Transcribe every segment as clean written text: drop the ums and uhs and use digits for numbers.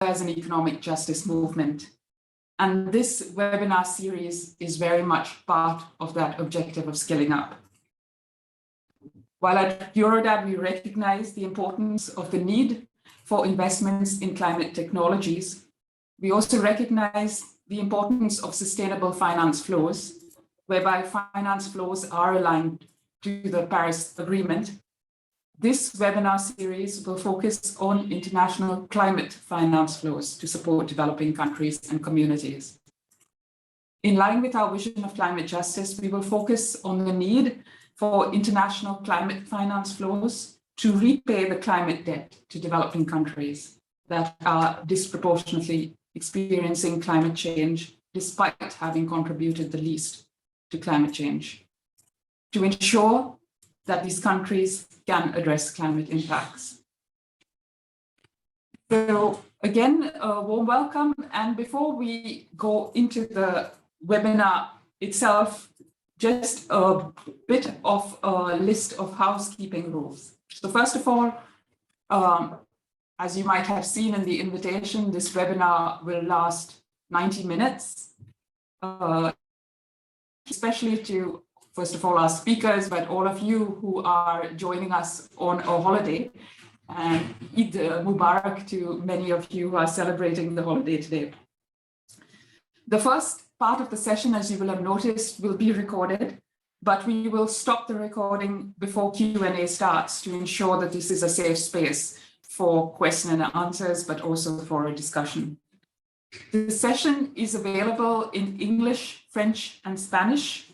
as an economic justice movement. And this webinar series is very much part of that objective of skilling up. While at Eurodad, we recognize the importance of the need for investments in climate technologies, we also recognize the importance of sustainable finance flows, whereby finance flows are aligned to the Paris Agreement. This webinar series will focus on international climate finance flows to support developing countries and communities. In line with our vision of climate justice, we will focus on the need for international climate finance flows to repay the climate debt to developing countries that are disproportionately experiencing climate change despite having contributed the least to climate change, to ensure that these countries can address climate impacts. So again, a warm welcome. And before we go into the webinar itself, just a bit of a list of housekeeping rules. So first of all, as you might have seen in the invitation, this webinar will last 90 minutes, especially to, first of all, our speakers, but all of you who are joining us on a holiday. And Eid Mubarak to many of you who are celebrating the holiday today. The first part of the session, as you will have noticed, will be recorded, but we will stop the recording before Q&A starts to ensure that this is a safe space for question and answers, but also for a discussion. The session is available in English, French, and Spanish.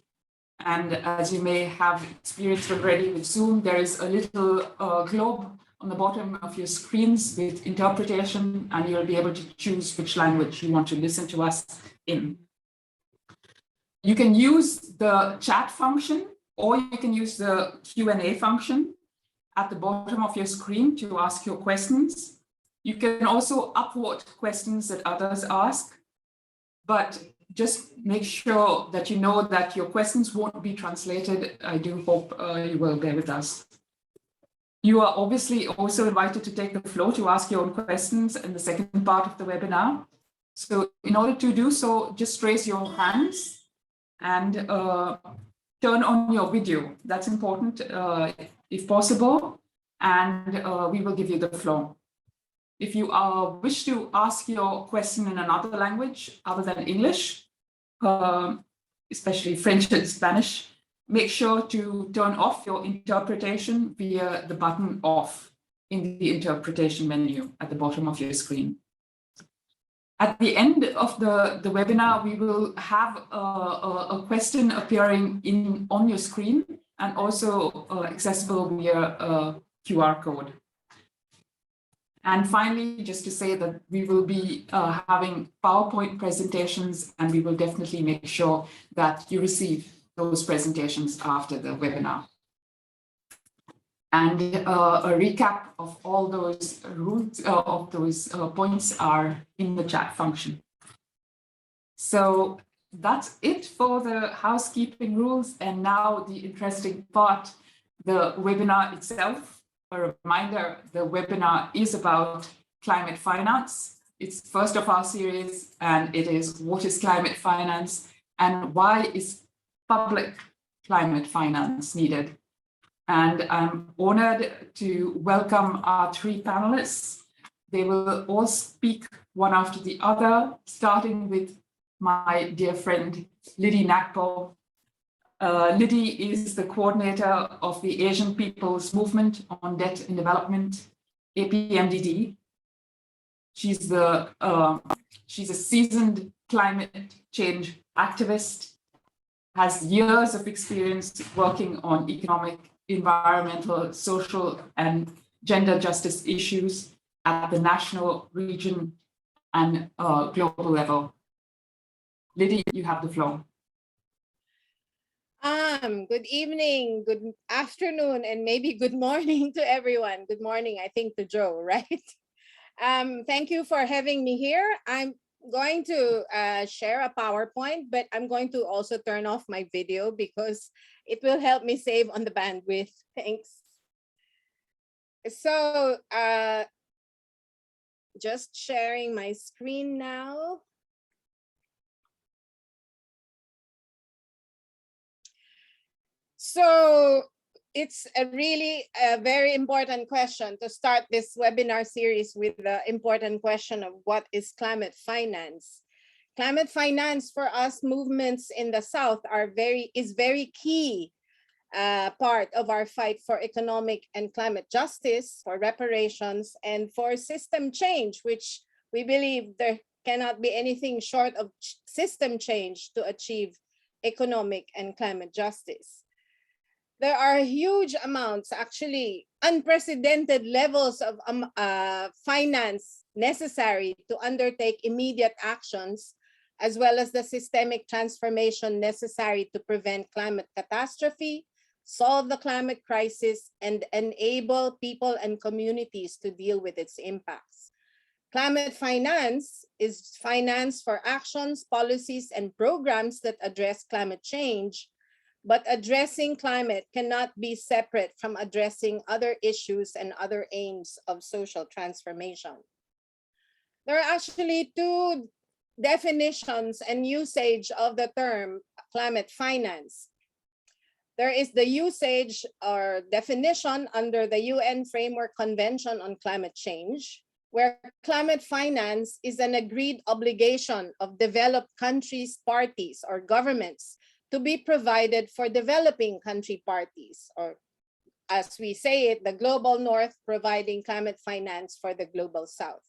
And as you may have experienced already with Zoom, there is a little globe on the bottom of your screens with interpretation, and you'll be able to choose which language you want to listen to us in. You can use the chat function, or you can use the Q&A function at the bottom of your screen to ask your questions. You can also upvote questions that others ask, but just make sure that you know that your questions won't be translated. I do hope you will bear with us. You are obviously also invited to take the floor to ask your own questions in the second part of the webinar. So in order to do so, just raise your hands and turn on your video. That's important if possible, and we will give you the floor. If you wish to ask your question in another language other than English, especially French and Spanish, make sure to turn off your interpretation via the button off in the interpretation menu at the bottom of your screen. At the end of the webinar, we will have a question appearing on your screen and also accessible via a QR code. And finally, just to say that we will be having PowerPoint presentations, and we will definitely make sure that you receive those presentations after the webinar. And a recap of all those rules, of those points are in the chat function. So that's it for the housekeeping rules. And now the interesting part, the webinar itself. A reminder, the webinar is about climate finance. It's the first of our series, and it is what is climate finance and why is public climate finance needed? And I'm honored to welcome our three panelists. They will all speak one after the other, starting with my dear friend, Lidy Nacpil. Lidy is the coordinator of the Asian People's Movement on Debt and Development, APMDD. She's a seasoned climate change activist, has years of experience working on economic, environmental, social, and gender justice issues at the national, region, and global level. Lidy, you have the floor. Good evening, good afternoon, and maybe good morning to everyone. Good morning, I think, to Joe, right? Thank you for having me here. I'm going to share a PowerPoint, but I'm going to also turn off my video because it will help me save on the bandwidth. Thanks. So just sharing my screen now. So it's a really very important question to start this webinar series with the important question of what is climate finance. Climate finance for us movements in the South is very key part of our fight for economic and climate justice, for reparations, and for system change, which we believe there cannot be anything short of system change to achieve economic and climate justice. There are huge amounts, actually unprecedented levels of finance necessary to undertake immediate actions, as well as the systemic transformation necessary to prevent climate catastrophe, solve the climate crisis, and enable people and communities to deal with its impacts. Climate finance is finance for actions, policies, and programs that address climate change, but addressing climate cannot be separate from addressing other issues and other aims of social transformation. There are actually two definitions and usage of the term climate finance. There is the usage or definition under the UN Framework Convention on Climate Change, where climate finance is an agreed obligation of developed countries, parties, or governments to be provided for developing country parties, or as we say it, the global north providing climate finance for the global south.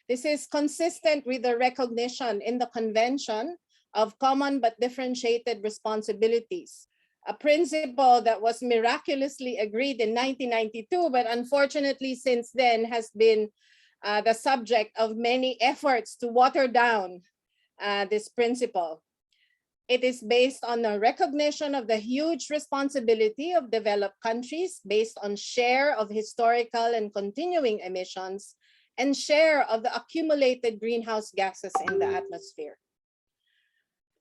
This is consistent with the recognition in the convention of common but differentiated responsibilities, a principle that was miraculously agreed in 1992, but unfortunately since then has been the subject of many efforts to water down this principle. It is based on a recognition of the huge responsibility of developed countries based on share of historical and continuing emissions and share of the accumulated greenhouse gases in the atmosphere.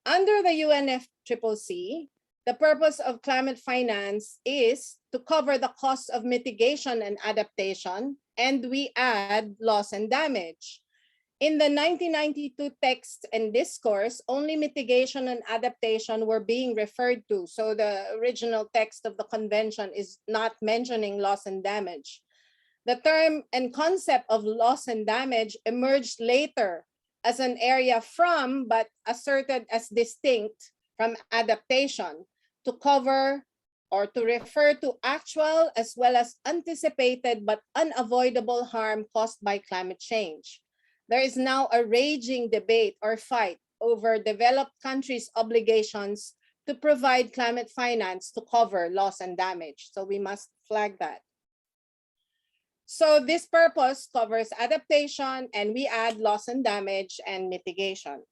Under the UNFCCC, the purpose of climate finance is to cover the costs of mitigation and adaptation, and we add loss and damage. In the 1992 text and discourse, only mitigation and adaptation were being referred to. So the original text of the convention is not mentioning loss and damage. The term and concept of loss and damage emerged later as an area from, but asserted as distinct from adaptation to cover or to refer to actual as well as anticipated but unavoidable harm caused by climate change. There is now a raging debate or fight over developed countries' obligations to provide climate finance to cover loss and damage. So we must flag that. So this purpose covers adaptation, and we add loss and damage and mitigation.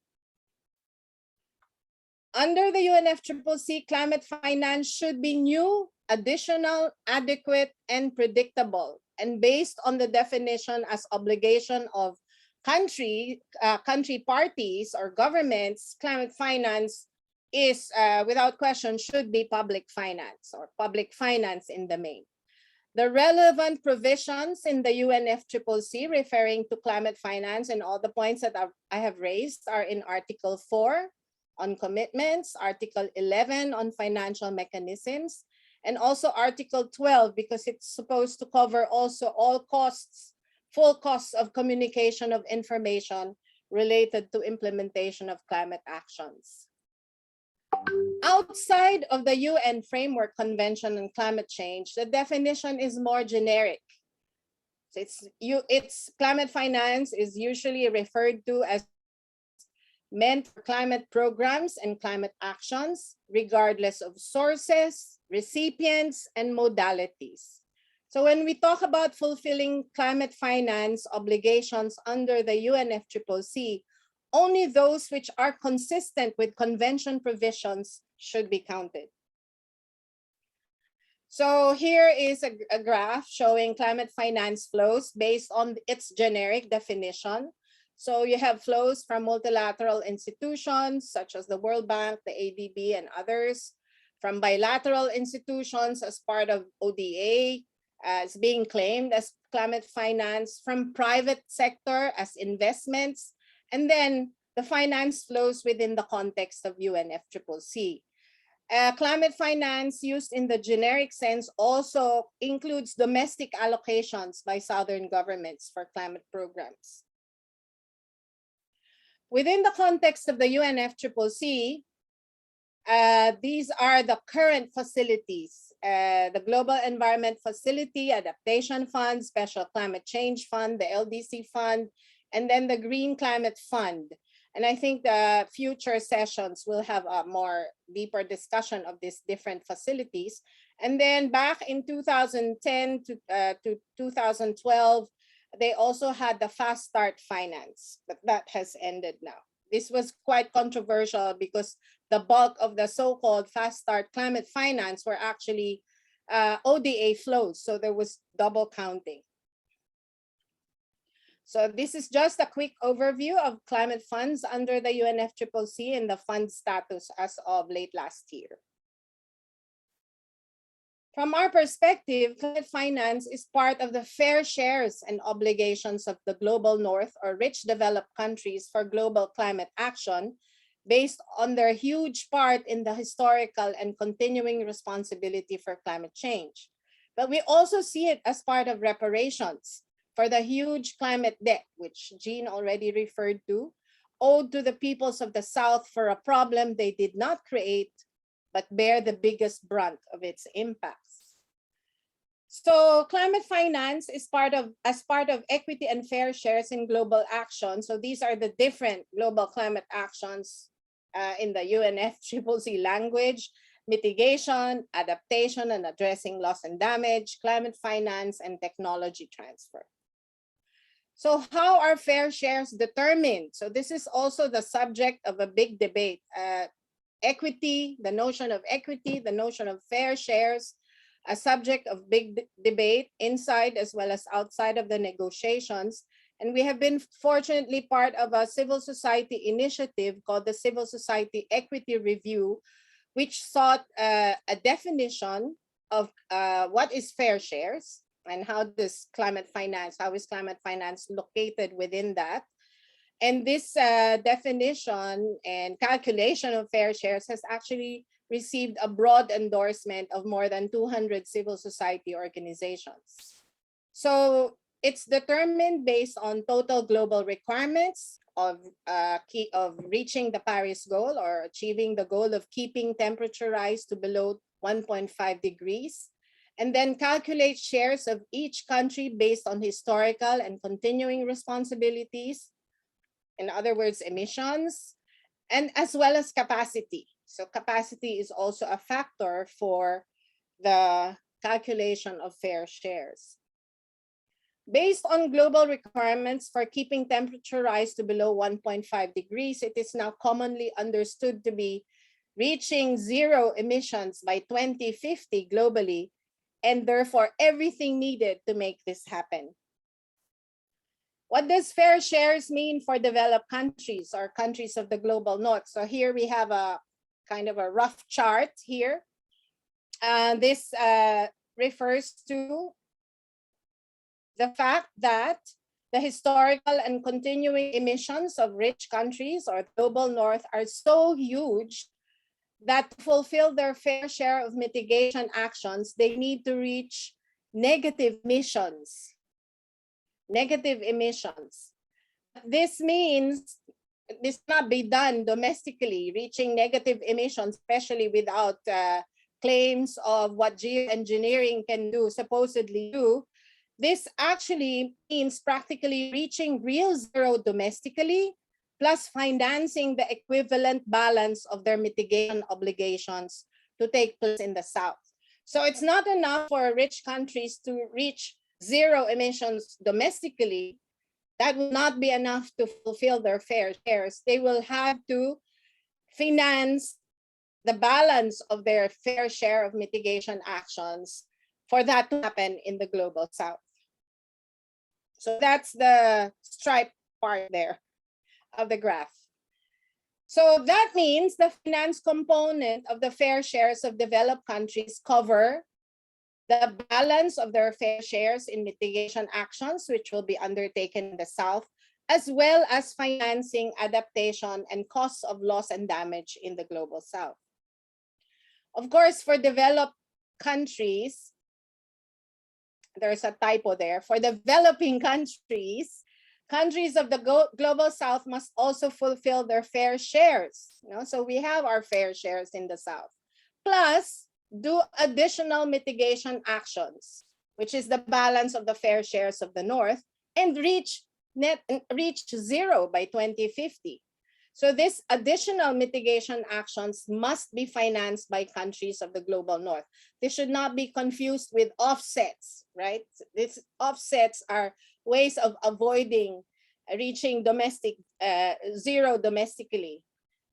Under the UNFCCC, climate finance should be new, additional, adequate, and predictable, and based on the definition as obligation of country parties or governments. Climate finance is, without question, should be public finance or public finance in the main. The relevant provisions in the UNFCCC referring to climate finance and all the points that I have raised are in Article 4 on commitments, Article 11 on financial mechanisms, and also Article 12 because it's supposed to cover also all costs, full costs of communication of information related to implementation of climate actions. Outside of the UN Framework Convention on Climate Change, the definition is more generic. So it's climate finance is usually referred to as meant for climate programs and climate actions, regardless of sources, recipients, and modalities. So when we talk about fulfilling climate finance obligations under the UNFCCC, only those which are consistent with convention provisions should be counted. So here is a graph showing climate finance flows based on its generic definition. So you have flows from multilateral institutions such as the World Bank, the ADB, and others, from bilateral institutions as part of ODA, as being claimed as climate finance from private sector as investments, and then the finance flows within the context of UNFCCC. Climate finance used in the generic sense also includes domestic allocations by southern governments for climate programs. Within the context of the UNFCCC, these are the current facilities: the Global Environment Facility, Adaptation Fund, Special Climate Change Fund, the LDC Fund, and then the Green Climate Fund. And I think the future sessions will have a more deeper discussion of these different facilities. And then back in 2010 to 2012, they also had the Fast Start Finance, but that has ended now. This was quite controversial because the bulk of the so-called Fast Start Climate Finance were actually ODA flows, so there was double counting. So this is just a quick overview of climate funds under the UNFCCC and the fund status as of late last year. From our perspective, climate finance is part of the fair shares and obligations of the global north or rich developed countries for global climate action based on their huge part in the historical and continuing responsibility for climate change. But we also see it as part of reparations for the huge climate debt, which Jean already referred to, owed to the peoples of the South for a problem they did not create, but bear the biggest brunt of its impacts. So climate finance is as part of equity and fair shares in global action. So these are the different global climate actions in the UNFCCC language: mitigation, adaptation and addressing loss and damage, climate finance, and technology transfer. So how are fair shares determined? So this is also the subject of a big debate. Equity, the notion of equity, the notion of fair shares, a subject of big debate inside as well as outside of the negotiations. And we have been fortunately part of a civil society initiative called the Civil Society Equity Review, which sought a definition of what is fair shares, and how is climate finance located within that. And this definition and calculation of fair shares has actually received a broad endorsement of more than 200 civil society organizations. So it's determined based on total global requirements of reaching the Paris goal or achieving the goal of keeping temperature rise to below 1.5 degrees. And then calculate shares of each country based on historical and continuing responsibilities, in other words, emissions, and as well as capacity. So capacity is also a factor for the calculation of fair shares. Based on global requirements for keeping temperature rise to below 1.5 degrees, it is now commonly understood to be reaching zero emissions by 2050 globally, and therefore everything needed to make this happen. What does fair shares mean for developed countries or countries of the global north? So here we have a kind of a rough chart here. This refers to the fact that the historical and continuing emissions of rich countries or global north are so huge that to fulfill their fair share of mitigation actions, they need to reach negative emissions. Negative emissions. This means this cannot be done domestically, reaching negative emissions, especially without claims of what geoengineering can do, supposedly do. This actually means practically reaching real zero domestically, plus financing the equivalent balance of their mitigation obligations to take place in the South. So it's not enough for rich countries to reach zero emissions domestically. That will not be enough to fulfill their fair shares. They will have to finance the balance of their fair share of mitigation actions for that to happen in the global South. So that's the stripe part there of the graph. So that means the finance component of the fair shares of developed countries cover the balance of their fair shares in mitigation actions, which will be undertaken in the South, as well as financing adaptation and costs of loss and damage in the Global South. Of course, for developed countries, there's a typo there. For developing countries, countries of the Global South must also fulfill their fair shares. So we have our fair shares in the South. Plus, do additional mitigation actions, which is the balance of the fair shares of the North, and reach zero by 2050. So this additional mitigation actions must be financed by countries of the Global North. This should not be confused with offsets, right? These offsets are ways of avoiding reaching zero domestically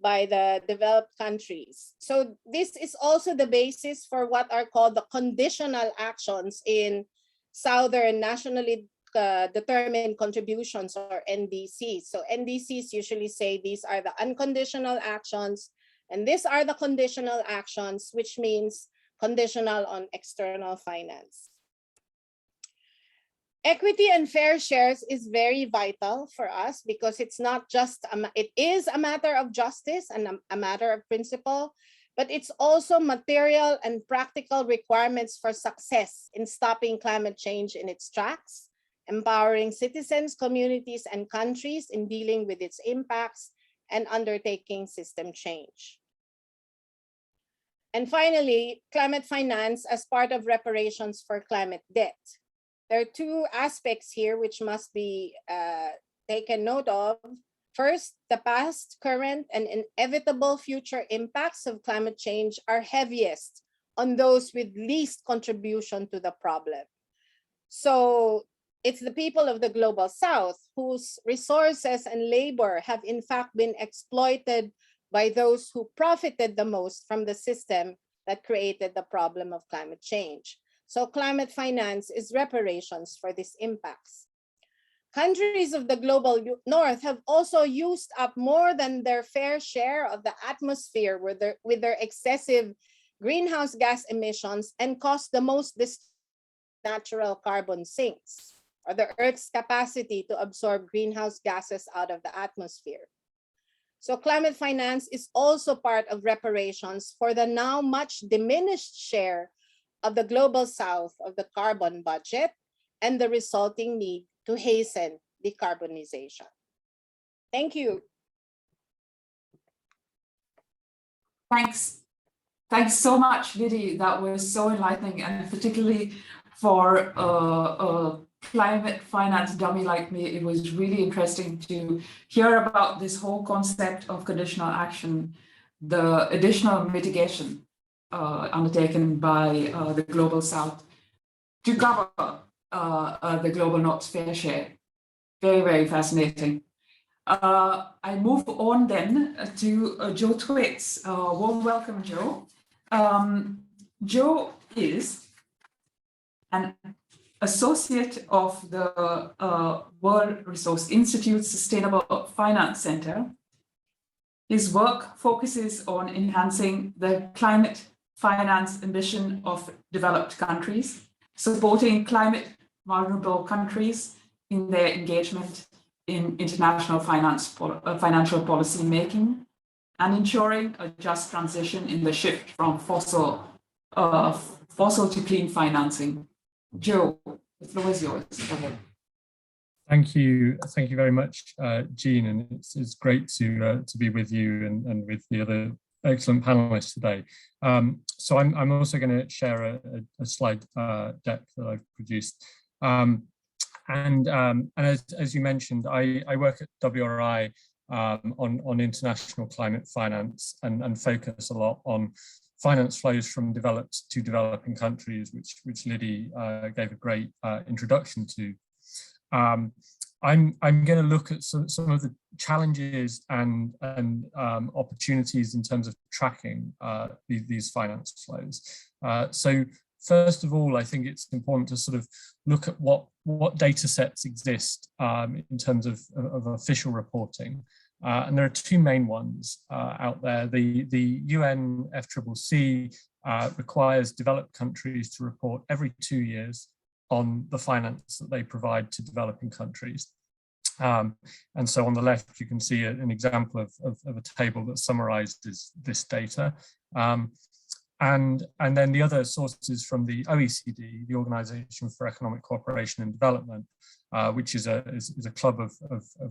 by the developed countries. So this is also the basis for what are called the conditional actions in Southern nationally determined contributions, or NDCs. So NDCs usually say these are the unconditional actions, and these are the conditional actions, which means conditional on external finance. Equity and fair shares is very vital for us because it's not just, it is a matter of justice and a matter of principle, but it's also material and practical requirements for success in stopping climate change in its tracks, empowering citizens, communities, and countries in dealing with its impacts, and undertaking system change. And finally, climate finance as part of reparations for climate debt. There are two aspects here which must be taken note of. First, the past, current, and inevitable future impacts of climate change are heaviest on those with least contribution to the problem. So it's the people of the Global South whose resources and labor have in fact been exploited by those who profited the most from the system that created the problem of climate change. So climate finance is reparations for these impacts. Countries of the Global North have also used up more than their fair share of the atmosphere with their excessive greenhouse gas emissions and caused the most natural carbon sinks, or the Earth's capacity to absorb greenhouse gases out of the atmosphere. So climate finance is also part of reparations for the now much diminished share of the Global South of the carbon budget and the resulting need to hasten decarbonization. Thank you. Thanks. Thanks so much, Lidy. That was so enlightening, and particularly for a climate finance dummy like me, it was really interesting to hear about this whole concept of conditional action, the additional mitigation undertaken by the Global South to cover the Global North's fair share. Very, very fascinating. I move on then to Joe Thwaites. Warm welcome, Joe. Joe is an associate of the World Resource Institute's Sustainable Finance Center. His work focuses on enhancing the climate finance ambition of developed countries, supporting climate vulnerable countries in their engagement in international financial policy making, and ensuring a just transition in the shift from fossil to clean financing. Joe, the floor is yours. Thank you very much, Jean, and it's great to be with you and with the other excellent panelists today. So I'm also going to share a slide deck that I've produced. And as you mentioned, I work at WRI on international climate finance and focus a lot on finance flows from developed to developing countries, which Lidy gave a great introduction to. I'm going to look at some of the challenges and opportunities in terms of tracking these finance flows. So first of all, I think it's important to sort of look at what data sets exist in terms of official reporting. And there are two main ones out there, the UN FCCC requires developed countries to report every 2 years on the finance that they provide to developing countries. And so on the left, you can see an example of a table that summarizes this data. And then the other sources from the OECD, the Organization for Economic Cooperation and Development, which is a club of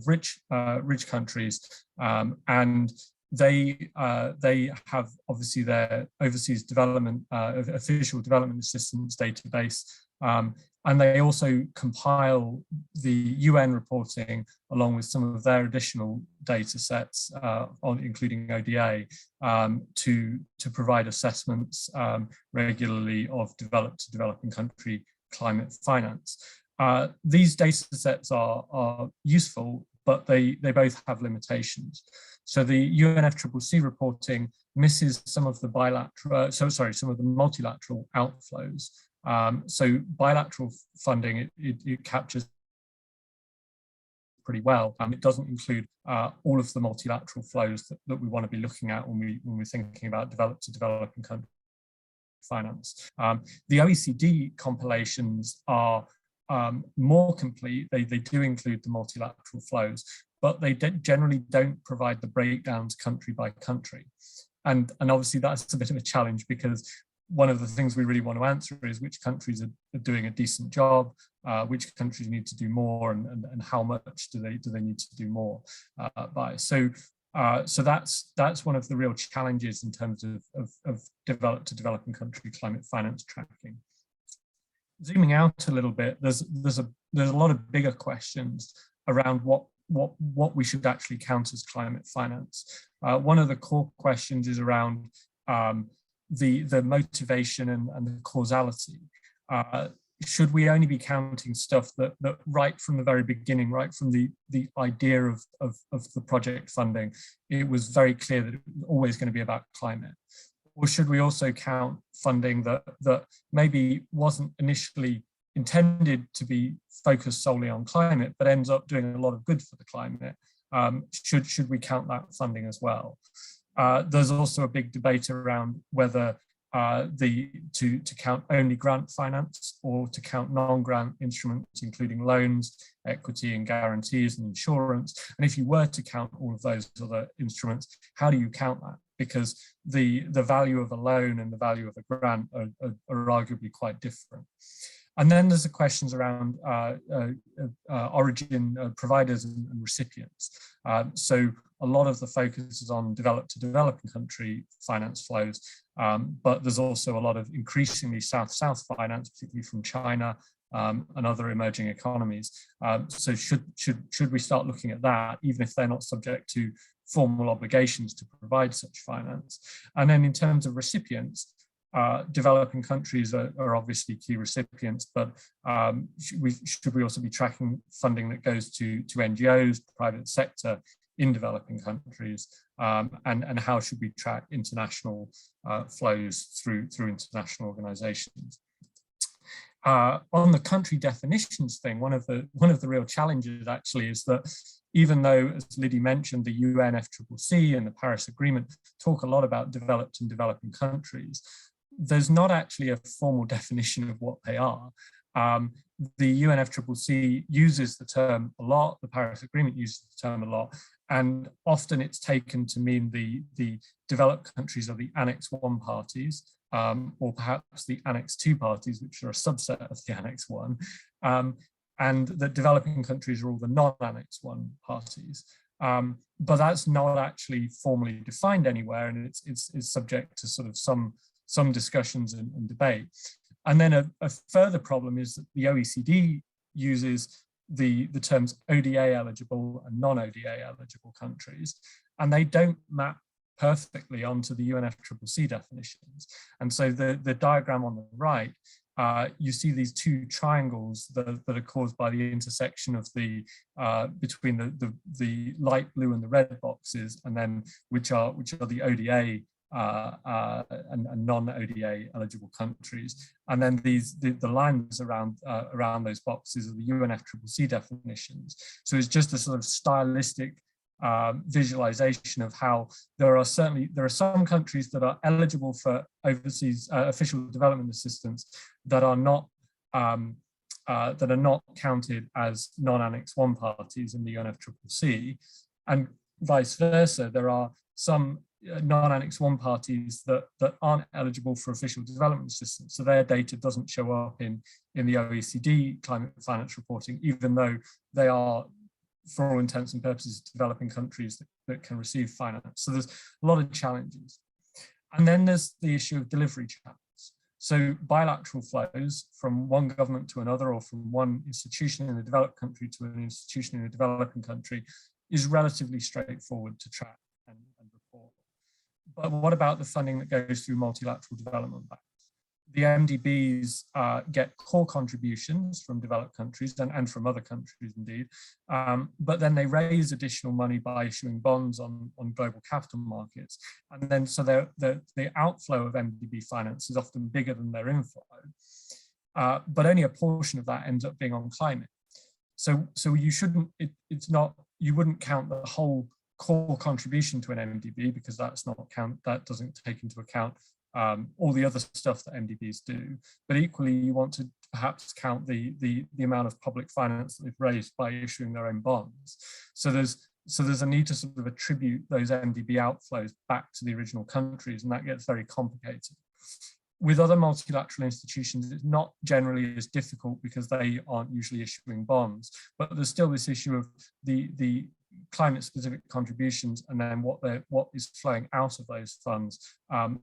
rich countries, and they have obviously their overseas development, official development assistance database, and they also compile the UN reporting along with some of their additional data sets, including ODA, to provide assessments regularly of developed to developing country climate finance. These data sets are useful, but they both have limitations. So the UNFCCC reporting misses some of the some of the multilateral outflows. So bilateral funding, it captures pretty well. It doesn't include all of the multilateral flows that we want to be looking at when we're thinking about developed to developing country finance. The OECD compilations are more complete. They do include the multilateral flows, but they generally don't provide the breakdowns country by country. And obviously that's a bit of a challenge, because one of the things we really want to answer is which countries are doing a decent job, which countries need to do more, and how much do they need to do more by. So that's one of the real challenges in terms of developed to developing country climate finance tracking. Zooming out a little bit, there's a lot of bigger questions around what we should actually count as climate finance. One of the core questions is around the motivation and the causality. Should we only be counting stuff that right from the very beginning, right from the idea of the project funding, it was very clear that it was always going to be about climate? Or should we also count funding that maybe wasn't initially intended to be focused solely on climate, but ends up doing a lot of good for the climate? Should we count that funding as well? There's also a big debate around whether to count only grant finance or to count non-grant instruments, including loans, equity and guarantees and insurance. And if you were to count all of those other instruments, how do you count that? Because the value of a loan and the value of a grant are arguably quite different. And then there's the questions around origin providers and recipients. So a lot of the focus is on developed to developing country finance flows, but there's also a lot of increasingly South-South finance, particularly from China and other emerging economies. So should we start looking at that, even if they're not subject to formal obligations to provide such finance? And then in terms of recipients, developing countries are obviously key recipients, but should we also be tracking funding that goes to NGOs, private sector in developing countries, and how should we track international flows through international organizations? On the country definitions thing, one of the real challenges actually is that even though, as Lidy mentioned, the UNFCCC and the Paris Agreement talk a lot about developed and developing countries, there's not actually a formal definition of what they are. The UNFCCC uses the term a lot, the Paris Agreement uses the term a lot, and often it's taken to mean the developed countries are the Annex 1 parties, or perhaps the Annex 2 parties, which are a subset of the Annex 1, and that developing countries are all the non-Annex 1 parties. But that's not actually formally defined anywhere, and it's subject to sort of some discussions and debate. And then a further problem is that the OECD uses the terms ODA eligible and non-ODA eligible countries, and they don't map perfectly onto the UNFCCC definitions. And so the diagram on the right, you see these two triangles that are caused by the intersection of the between the light blue and the red boxes, and then which are the ODA and non-ODA eligible countries, and then the lines around those boxes are the UNFCCC definitions. So it's just a sort of stylistic visualization of how there are some countries that are eligible for overseas official development assistance that are not counted as non-Annex 1 parties in the UNFCCC, and vice versa. There are some non-Annex 1 parties that aren't eligible for official development assistance, so their data doesn't show up in the OECD climate finance reporting, even though they are, for all intents and purposes, developing countries that can receive finance. So there's a lot of challenges. And then there's the issue of delivery channels. So bilateral flows from one government to another, or from one institution in a developed country to an institution in a developing country, is relatively straightforward to track and report. But what about the funding that goes through multilateral development banks? The MDBs get core contributions from developed countries and from other countries indeed, but then they raise additional money by issuing bonds on global capital markets. And then so the outflow of MDB finance is often bigger than their inflow, but only a portion of that ends up being on climate. So you shouldn't, you wouldn't count the whole core contribution to an MDB, because that doesn't take into account all the other stuff that MDBs do. But equally, you want to perhaps count the amount of public finance that they've raised by issuing their own bonds. So there's a need to sort of attribute those MDB outflows back to the original countries, and that gets very complicated. With other multilateral institutions, it's not generally as difficult because they aren't usually issuing bonds, but there's still this issue of the climate specific contributions, and then what is flowing out of those funds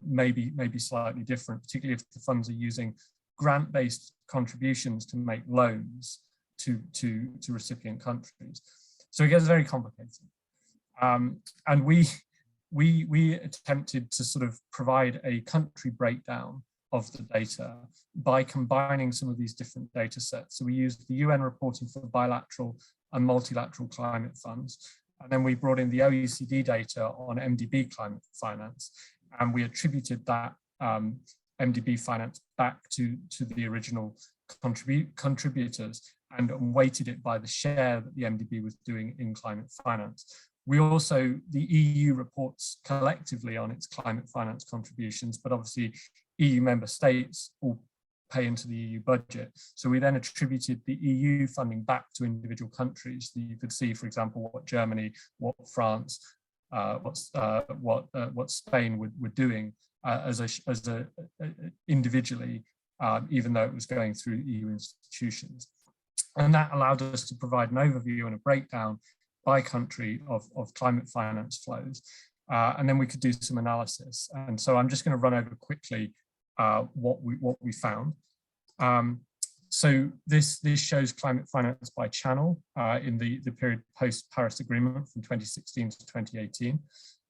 may be slightly different, particularly if the funds are using grant-based contributions to make loans to recipient countries. So it gets very complicated. And we attempted to sort of provide a country breakdown of the data by combining some of these different data sets. So we used the UN reporting for bilateral and multilateral climate funds. And then we brought in the OECD data on MDB climate finance, and we attributed that MDB finance back to the original contributors and weighted it by the share that the MDB was doing in climate finance. We also, the EU reports collectively on its climate finance contributions, but obviously EU member states all pay into the EU budget. So we then attributed the EU funding back to individual countries. You could see, for example, what Germany, what France, what Spain were doing individually, even though it was going through EU institutions. And that allowed us to provide an overview and a breakdown by country of climate finance flows. And then we could do some analysis. And so I'm just going to run over quickly what we found. So this shows climate finance by channel in the period post-Paris Agreement from 2016 to 2018.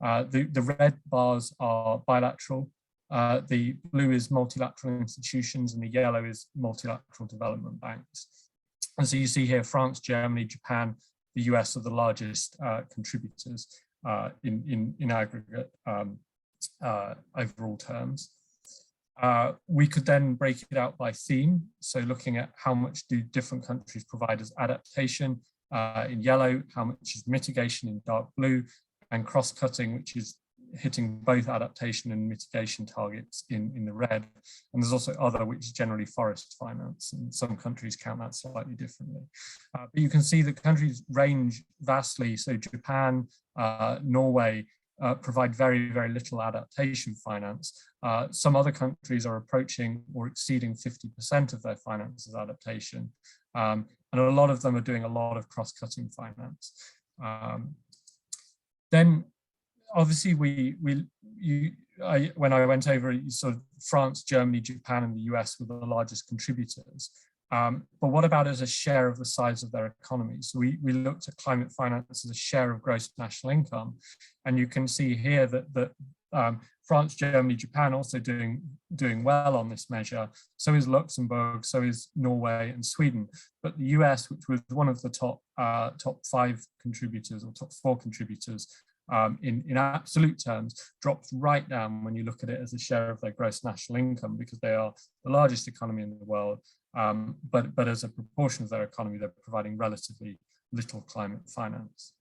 The red bars are bilateral, the blue is multilateral institutions, and the yellow is multilateral development banks. And so you see here France, Germany, Japan, the US are the largest contributors in aggregate overall terms. We could then break it out by theme. So looking at how much do different countries provide as adaptation in yellow, how much is mitigation in dark blue, and cross-cutting, which is hitting both adaptation and mitigation targets in the red. And there's also other, which is generally forest finance, and some countries count that slightly differently. But you can see that countries range vastly. So Japan, Norway, provide very, very little adaptation finance. Some other countries are approaching or exceeding 50% of their finance as adaptation. And a lot of them are doing a lot of cross-cutting finance. Then obviously when I went over, sort of France, Germany, Japan, and the US were the largest contributors. But what about as a share of the size of their economy? So we looked at climate finance as a share of gross national income. And you can see here that France, Germany, Japan also doing well on this measure. So is Luxembourg, so is Norway and Sweden. But the US, which was one of the top 5 contributors or top 4 contributors in absolute terms, drops right down when you look at it as a share of their gross national income, because they are the largest economy in the world. But as a proportion of their economy, they're providing relatively little climate finance.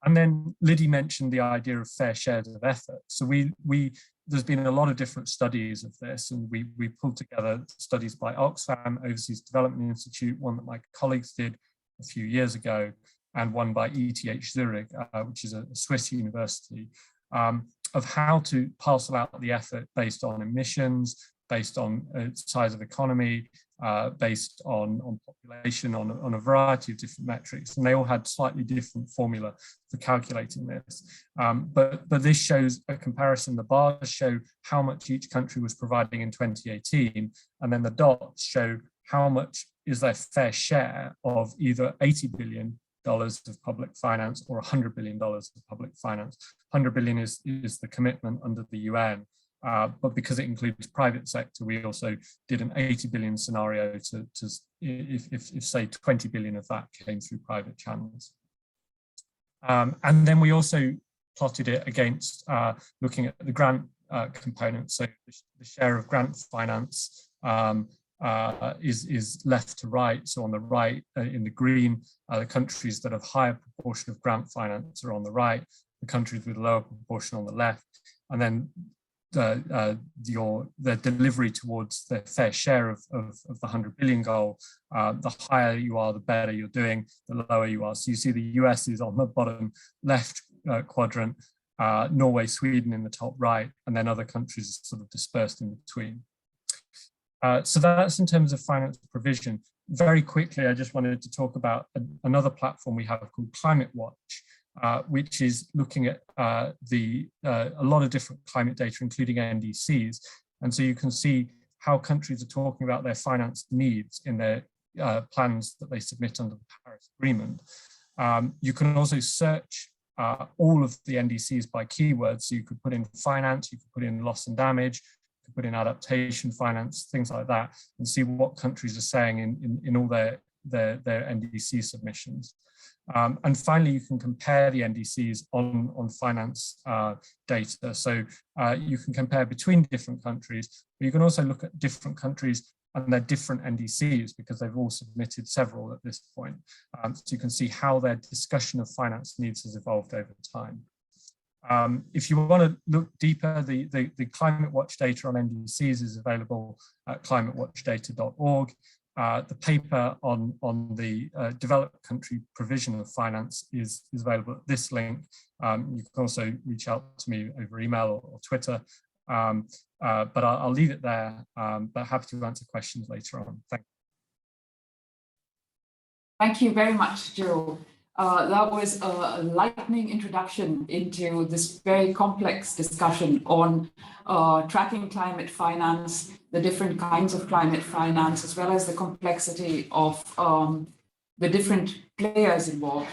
And then Lidy mentioned the idea of fair shares of effort. So there's been a lot of different studies of this, and we pulled together studies by Oxfam, Overseas Development Institute, one that my colleagues did a few years ago, and one by ETH Zurich, which is a Swiss university, of how to parcel out the effort based on emissions, based on size of economy, based on population, on a variety of different metrics, and they all had slightly different formula for calculating this. But this shows a comparison. The bars show how much each country was providing in 2018, and then the dots show how much is their fair share of either $80 billion of public finance or $100 billion of public finance. $100 billion is the commitment under the UN. But because it includes private sector, we also did an 80 billion scenario to if say 20 billion of that came through private channels. And then we also plotted it against looking at the grant component. So the share of grant finance is left to right. So on the right, in the green, the countries that have higher proportion of grant finance are on the right, the countries with lower proportion on the left, and then the delivery towards the fair share of the 100 billion goal, the higher you are, the better you're doing, the lower you are. So you see the US is on the bottom left quadrant, Norway, Sweden in the top right, and then other countries are sort of dispersed in between. So that's in terms of finance provision. Very quickly, I just wanted to talk about another platform we have called Climate Watch, which is looking at a lot of different climate data, including NDCs. And so you can see how countries are talking about their finance needs in their plans that they submit under the Paris Agreement. You can also search all of the NDCs by keywords. So you could put in finance, you could put in loss and damage, you could put in adaptation finance, things like that, and see what countries are saying in all their NDC submissions. And finally, you can compare the NDCs on finance data. So you can compare between different countries, but you can also look at different countries and their different NDCs because they've all submitted several at this point. So you can see how their discussion of finance needs has evolved over time. If you want to look deeper, the Climate Watch data on NDCs is available at climatewatchdata.org. The paper on the developed country provision of finance is available at this link. You can also reach out to me over email or Twitter, but I'll leave it there, but happy to answer questions later on. Thank you. Thank you very much, Joe. That was a lightning introduction into this very complex discussion on tracking climate finance, the different kinds of climate finance, as well as the complexity of the different players involved.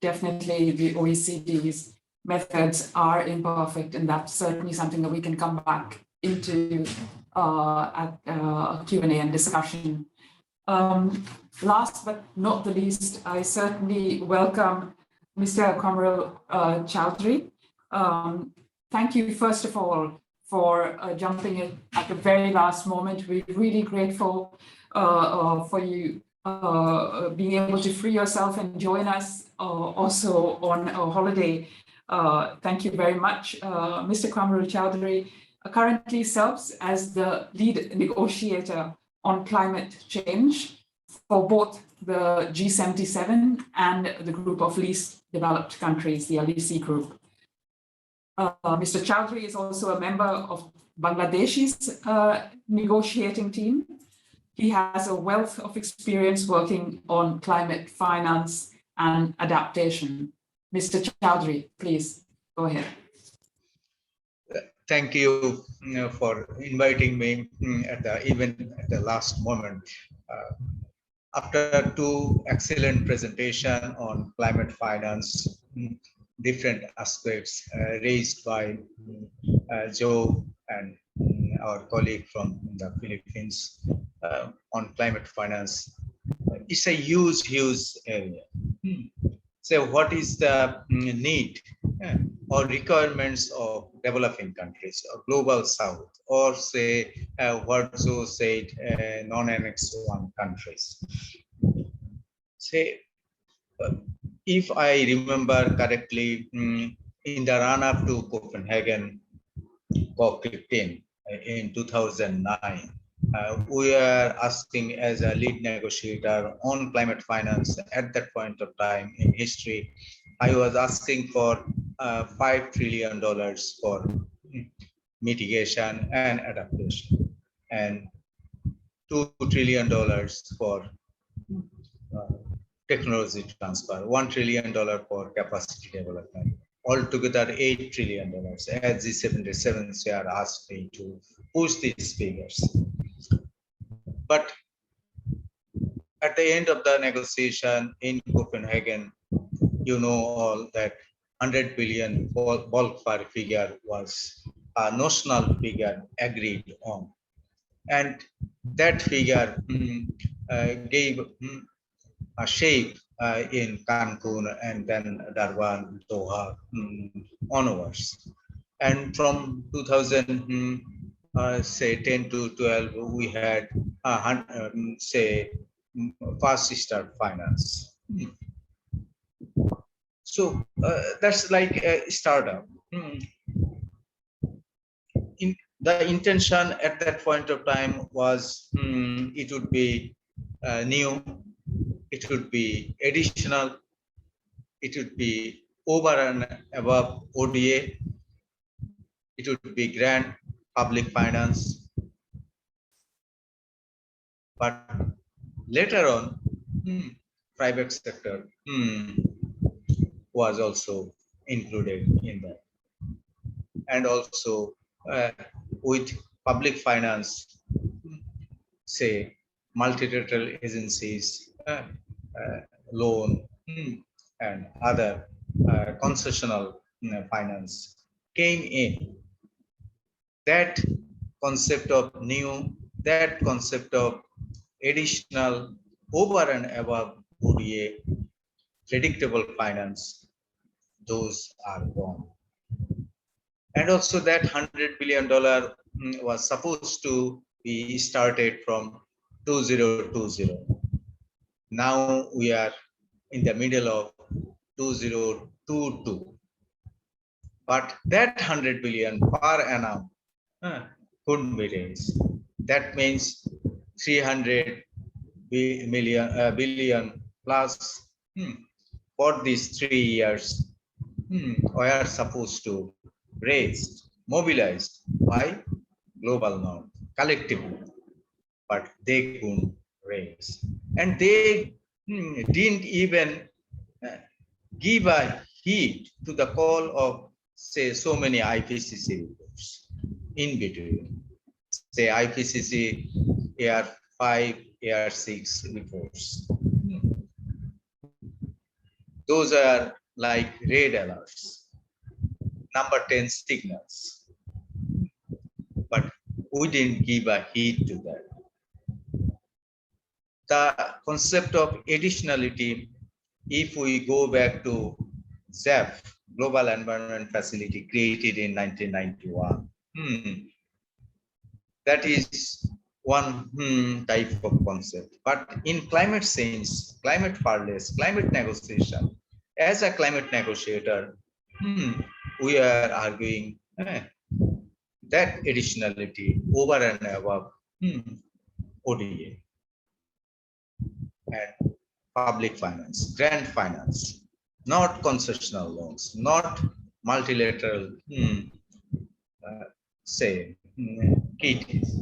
Definitely the OECD's methods are imperfect, and that's certainly something that we can come back into at Q&A and discussion. Last but not the least, I certainly welcome Mr. Quamrul Chowdhury. Thank you, first of all, for jumping in at the very last moment. We're really grateful for you being able to free yourself and join us also on a holiday. Thank you very much. Mr. Quamrul Chowdhury currently serves as the lead negotiator on climate change for both the G77 and the group of least developed countries, the LDC group. Mr. Chowdhury is also a member of Bangladesh's negotiating team. He has a wealth of experience working on climate finance and adaptation. Mr. Chowdhury, please go ahead. Thank you for inviting me at the last moment. After two excellent presentations on climate finance, different aspects raised by Joe and our colleague from the Philippines on climate finance, it's a huge area. So what is the need or requirements of developing countries or global south, or say what Joe said, non-Annex 1 countries? Say if I remember correctly, in the run-up to Copenhagen COP15 in 2009, we are asking as a lead negotiator on climate finance at that point of time in history. I was asking for $5 trillion for mitigation and adaptation, and $2 trillion for technology transfer, $1 trillion for capacity development, altogether $8 trillion, as the 77 share asked me to push these figures. But at the end of the negotiation in Copenhagen, you know all that 100 billion ballpark figure was a notional figure agreed on. And that figure gave a shape in Cancun and then Durban, Doha onwards. And from 2000, say 10 to 12, we had say fast start finance. So that's like a startup. The intention at that point of time was it would be new, it would be additional, it would be over and above ODA, it would be grant public finance. But later on, private sector was also included in that. And also with public finance, say multilateral agencies, loan and other concessional finance came in. That concept of new, that concept of additional over and above ODA, predictable finance, those are gone. And also that $100 billion was supposed to be started from 2020. Now we are in the middle of 2022. But that 100 billion per annum couldn't be raised. That means 300 billion plus for these 3 years were supposed to raised, mobilized by global north collectively, but they couldn't raise. And they didn't even give a heed to the call of, say, so many IPCC reports in between. Say IPCC Year 5, Year 6 reports. Those are like red alerts, number 10 signals. But we didn't give a heed to that. The concept of additionality, if we go back to ZEF, Global Environment Facility, created in 1991, that is one type of concept. But in climate change, climate fairness, climate negotiation, as a climate negotiator, we are arguing that additionality over and above ODA and public finance, grant finance, not concessional loans, not multilateral, say, treaties.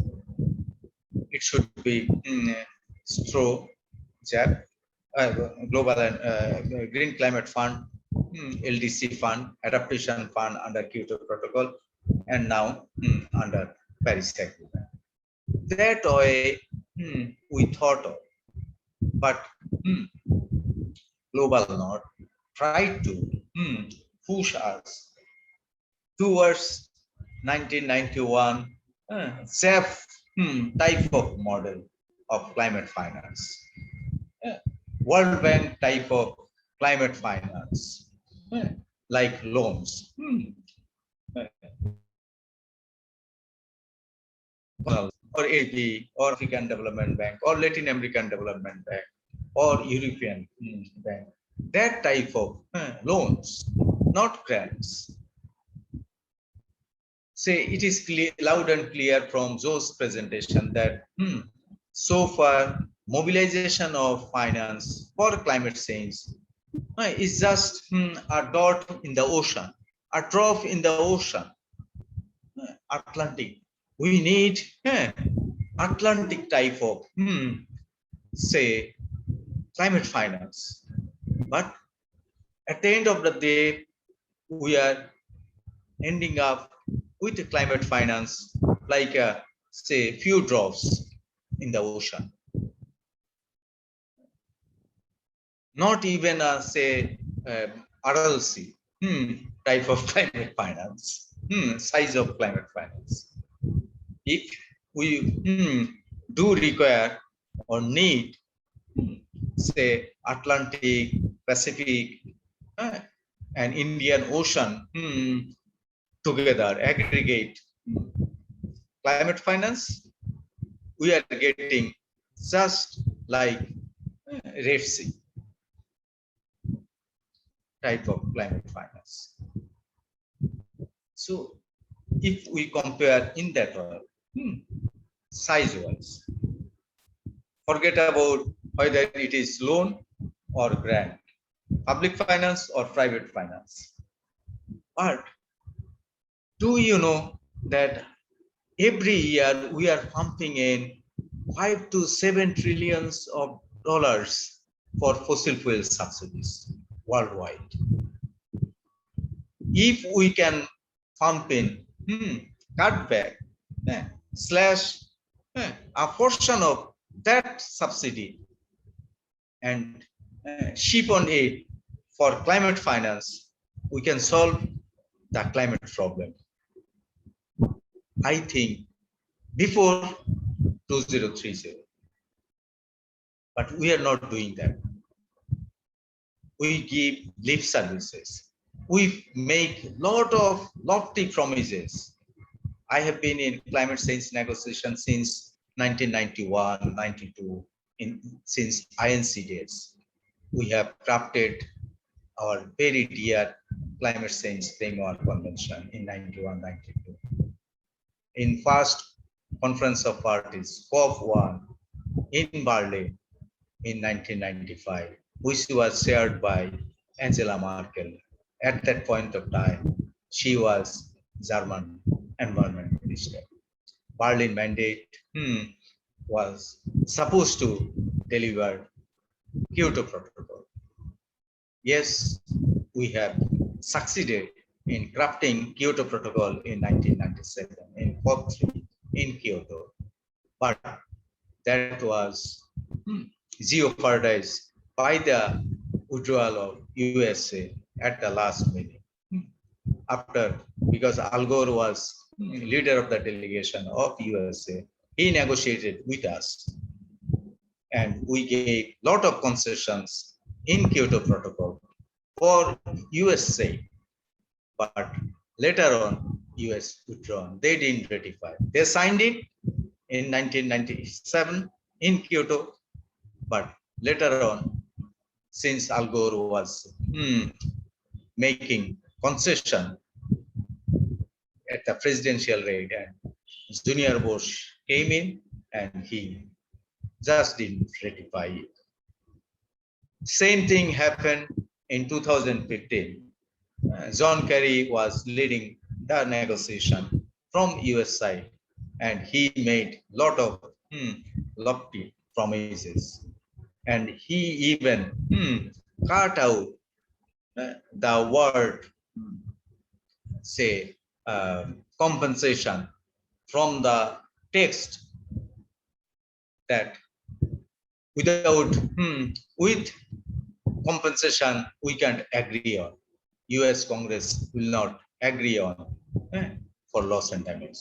It should be through JAP, Global and Green Climate Fund, LDC Fund, Adaptation Fund under Kyoto Protocol, and now under Paris Agreement. That way we thought of, but Global North tried to push us towards 1991 SAF type of model of climate finance, World Bank type of climate finance, like loans, or AB, or African Development Bank, or Latin American Development Bank, or European Bank. that type of loans, not grants. Say it is clear, loud and clear from Joe's presentation that so far mobilization of finance for climate change is just a dot in the ocean, a drop in the ocean. Atlantic. We need Atlantic type of say climate finance. But at the end of the day, we are ending up with climate finance like say few drops in the ocean. Not even a say RLC type of climate finance, size of climate finance. If we do require or need say Atlantic, Pacific, and Indian Ocean together, aggregate climate finance, we are getting just like Red Sea type of climate finance. So if we compare in that order, size-wise, forget about whether it is loan or grant, public finance or private finance. But do you know that every year we are pumping in 5 to 7 trillions of dollars for fossil fuel subsidies worldwide? If we can pump in, cut back, slash a portion of that subsidy and ship on aid for climate finance, we can solve the climate problem. I think before 2030. But we are not doing that. We give lip services. We make lot of lofty promises. I have been in climate change negotiation since 1991, 92, since INC days. We have crafted our very dear climate change framework convention in 91, 92. In first conference of parties, COP1 in Berlin in 1995, which was chaired by Angela Merkel. At that point of time, she was German environment minister. Berlin mandate was supposed to deliver Kyoto Protocol. Yes, we have succeeded in crafting Kyoto Protocol in 1997 in COP3 in Kyoto, but that was jeopardized by the withdrawal of USA at the last minute. Because Al Gore was leader of the delegation of USA, he negotiated with us, and we gave a lot of concessions in Kyoto Protocol for USA, but later on US withdrawn. They didn't ratify. They signed it in 1997 in Kyoto, but later on, since Al Gore was making concession at the presidential rate, and Junior Bush came in and he just didn't ratify it. Same thing happened in 2015. John Kerry was leading the negotiation from US side, and he made a lot of lofty promises, and he even cut out the word say compensation from the text, that without with compensation we can't agree on. US Congress will not agree on for loss and damage.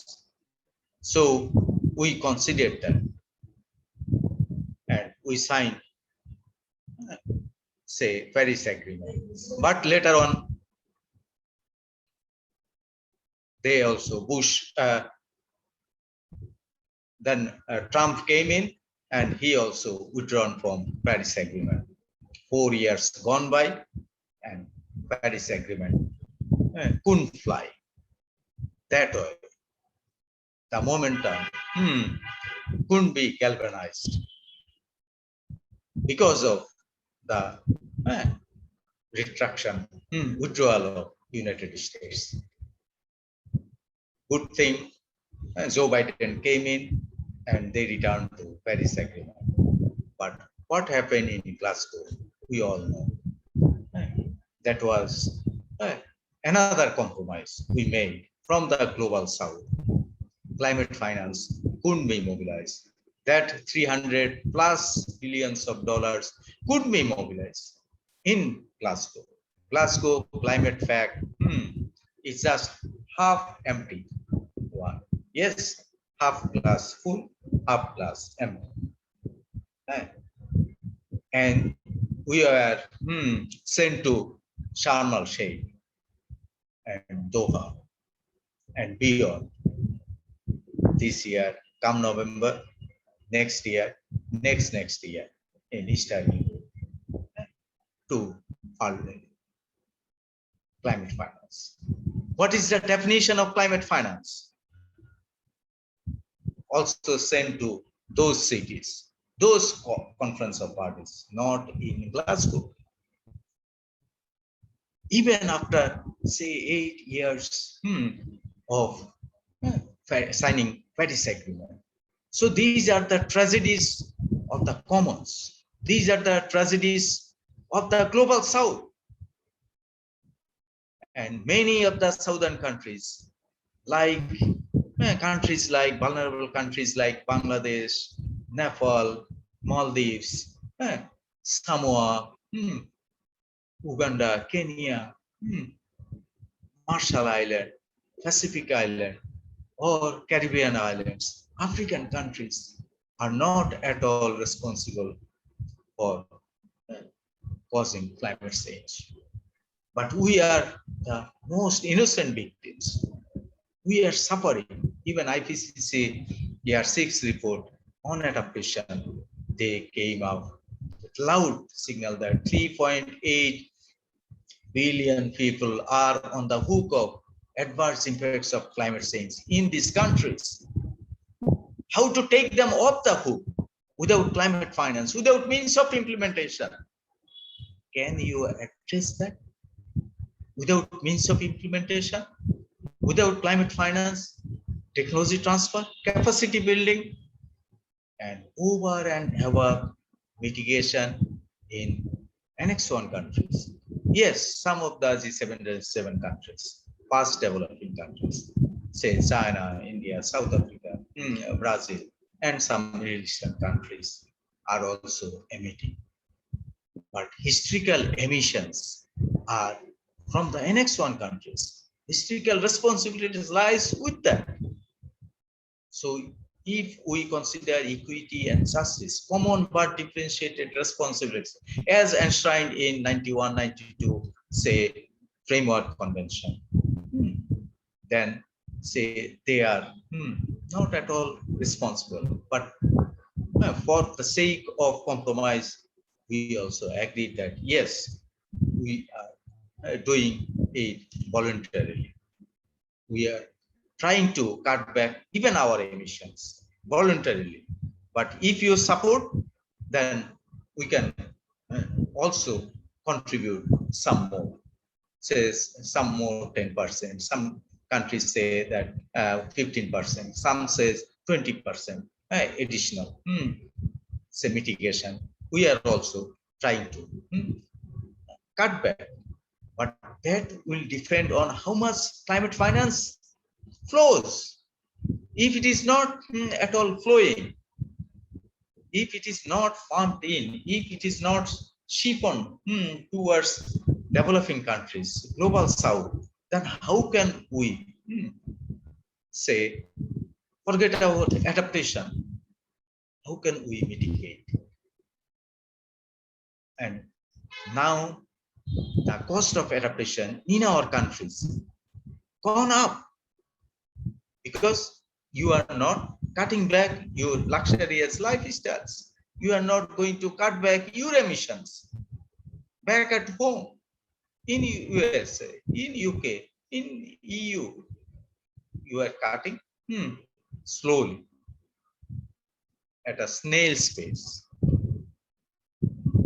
So we considered that, and we signed say Paris Agreement. But later on, they also Bush, then Trump came in, and he also withdrawn from Paris Agreement 4 years gone by, and Paris Agreement couldn't fly. That way, the momentum couldn't be galvanized because of the retraction, withdrawal of United States. Good thing, Joe Biden came in and they returned to Paris Agreement. But what happened in Glasgow, we all know. That was another compromise we made from the global south. Climate finance couldn't be mobilized. That 300 plus billions of dollars could be mobilized in Glasgow. Glasgow climate fact is just half empty one. Yes, half glass full, half glass empty. And we are sent to Sharm el Sheikh and Doha and beyond. This year, come November, next year, next year in Eastern Europe to climate finance. What is the definition of climate finance? Also sent to those cities, those conference of parties, not in Glasgow. Even after, say, 8 years of signing Paris Agreement. So these are the tragedies of the commons. These are the tragedies of the global south. And many of the southern countries, like vulnerable countries like Bangladesh, Nepal, Maldives, Samoa, Uganda, Kenya, Marshall Island, Pacific Island, or Caribbean islands, African countries are not at all responsible for causing climate change. But we are the most innocent victims. We are suffering. Even IPCC Year 6 report on adaptation, they came out with loud signal that 3.8 billion people are on the hook of adverse impacts of climate change in these countries. How to take them off the hook without climate finance, without means of implementation? Can you address that? Without means of implementation, without climate finance, technology transfer, capacity building, and over and above mitigation in Annex 1 countries. Yes, some of the G7 countries, fast developing countries, say China, India, South Africa, Brazil, and some Middle Eastern countries are also emitting. But historical emissions are from the Annex 1 countries. Historical responsibilities lies with them. So if we consider equity and justice, common but differentiated responsibilities, as enshrined in 91-92, say, Framework Convention, then say they are not at all responsible. But for the sake of compromise, we also agree that yes, we are doing it voluntarily. We are trying to cut back even our emissions voluntarily. But if you support, then we can also contribute some more, says some more 10%. Some countries say that 15%. Some says 20% additional say mitigation. We are also trying to cut back, but that will depend on how much climate finance flows. If it is not at all flowing, if it is not pumped in, if it is not siphoned towards developing countries, global south, then how can we say forget about adaptation? How can we mitigate? And now the cost of adaptation in our countries gone up because you are not cutting back your luxurious lifestyles. You are not going to cut back your emissions. back at home, in USA, in UK, in EU, you are cutting slowly at a snail's pace.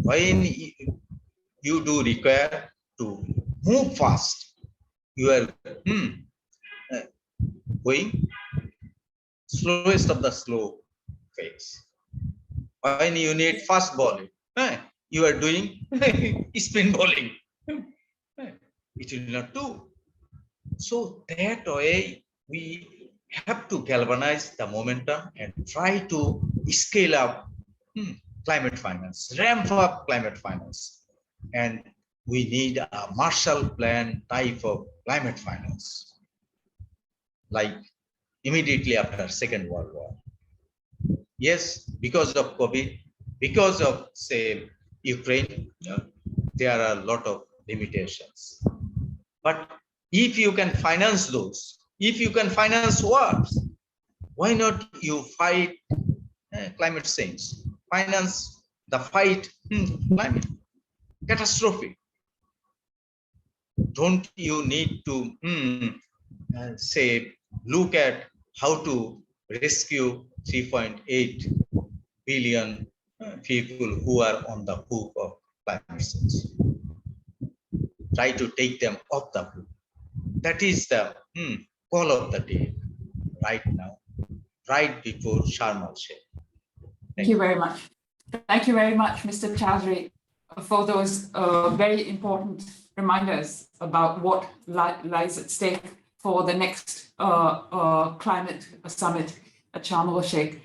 When you do require to move fast, you are going slowest of the slow phase. When you need fast bowling, you are doing spin bowling. It will not do. So that way we have to galvanize the momentum and try to scale up climate finance, ramp up climate finance. And we need a Marshall Plan type of climate finance, like immediately after Second World War. Yes, because of COVID, because of, say, Ukraine, there are a lot of limitations. But if you can finance those, if you can finance wars, why not you fight climate change, finance the fight climate catastrophe? Don't you need to say, look at how to rescue 3.8 billion people who are on the hook of climate change? Try to take them off the hook. That is the call of the day right now, right before Sharm el-Sheikh. Thank you very much. Thank you very much, Mr. Chowdhury, for those very important reminders about what lies at stake for the next climate summit at Sharm el-Sheikh.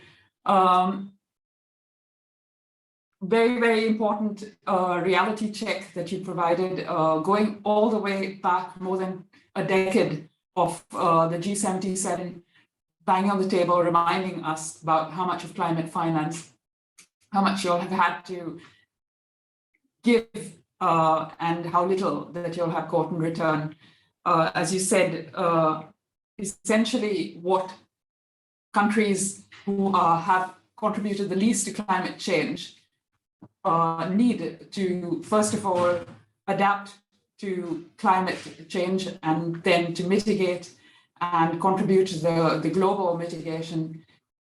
Very, very important reality check that you provided, going all the way back more than a decade of the G77 banging on the table, reminding us about how much of climate finance, how much you'll have had to give and how little that you'll have got in return. As you said, essentially what countries who have contributed the least to climate change need to, first of all, adapt to climate change and then to mitigate and contribute to the global mitigation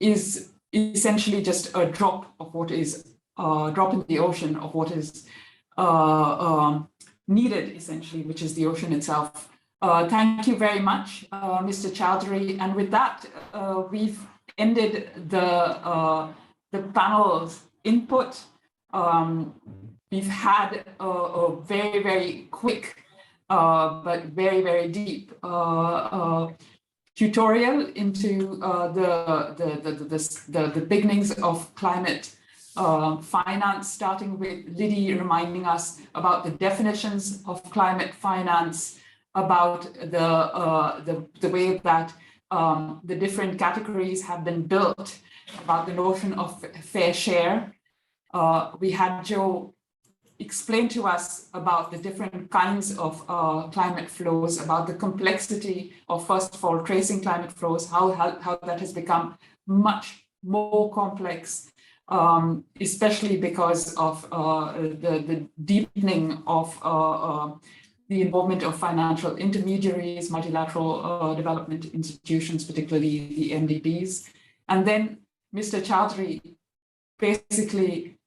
is essentially just a drop of what is drop in the ocean of what is needed, essentially, which is the ocean itself. Thank you very much, Mr. Chowdhury. And with that, we've ended the panel's input. We've had a very, very quick but very, very deep tutorial into the beginnings of climate finance, starting with Lidy reminding us about the definitions of climate finance, about the way that the different categories have been built, about the notion of fair share. We had Joe explain to us about the different kinds of climate flows, about the complexity of, first of all, tracing climate flows, how that has become much more complex, especially because of the deepening of the involvement of financial intermediaries, multilateral development institutions, particularly the MDBs. And then Mr. Chowdhury basically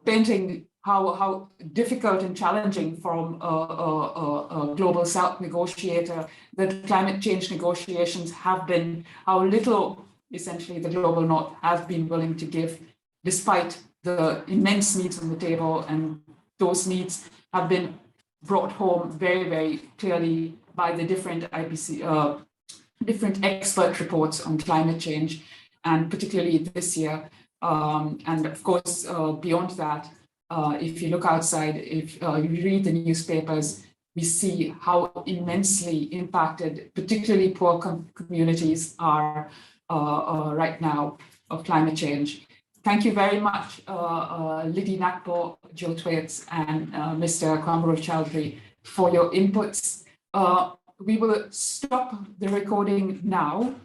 painting how difficult and challenging from a global South negotiator that climate change negotiations have been, how little essentially the global North has been willing to give, despite the immense needs on the table, and those needs have been brought home very, very clearly by the different IPC, different expert reports on climate change, and particularly this year. And of course, beyond that, if you look outside, if you read the newspapers, we see how immensely impacted, particularly poor communities are right now of climate change. Thank you very much, Lidy, Nacpil, Joe Thwaites, and Mr. Quamrul Chowdhury for your inputs. We will stop the recording now.